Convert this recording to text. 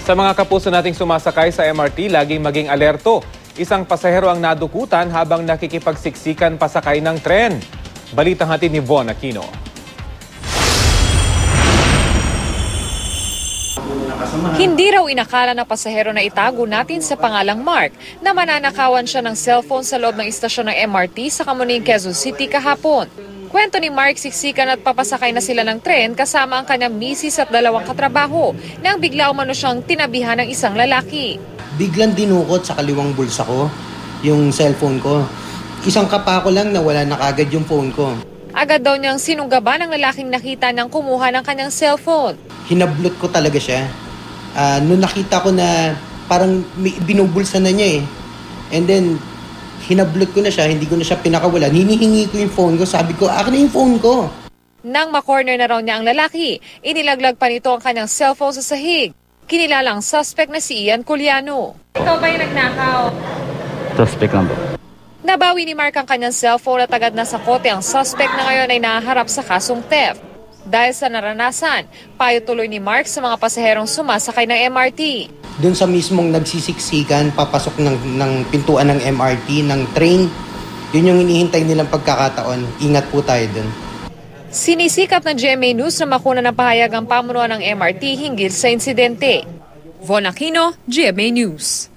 Sa mga kapuso nating sumasakay sa MRT, laging maging alerto. Isang pasahero ang nadukutan habang nakikipagsiksikan pasakay ng tren. Balitang hatid ni Von Aquino. Hindi raw inakala ng pasahero na itago natin sa pangalang Mark na mananakawan siya ng cellphone sa loob ng istasyon ng MRT sa Kamuning, Quezon City kahapon. Kwento ni Mark, siksikan at papasakay na sila ng tren kasama ang kanyang misis at dalawang katrabaho nang bigla umano siyang tinabihan ng isang lalaki. Biglang dinukot sa kaliwang bulsa ko yung cellphone ko. Isang kapako lang na wala na kagad yung phone ko. Agad daw niyang sinunggaban ng lalaking nakita niyang kumuha ng kanyang cellphone. Hinablot ko talaga siya. Nung nakita ko na parang binubulsa na niya eh. And then, hinablot ko na siya, hindi ko na siya pinakawalan. Hinihingi ko yung phone ko, sabi ko, akin na yung phone ko. Nang makorner na raw niya ang lalaki, inilaglag pa nito ang kanyang cellphone sa sahig. Kinilalang suspect na si Ian Culiano. Ikaw ba yung nagnakaw? Suspect lang po. Nabawi ni Mark ang kanyang cellphone at agad na sa kote ang suspect na ngayon ay nahaharap sa kasong theft. Dahil sa naranasan, payo tuloy ni Mark sa mga pasaherong sumasakay ng MRT. Doon sa mismong nagsisiksikan, papasok ng pintuan ng MRT, ng train, yun yung hinihintay nilang pagkakataon. Ingat po tayo doon. Sinisikap ng GMA News na makuna ng pahayag ang pamunuan ng MRT hinggil sa insidente. Von Aquino, GMA News.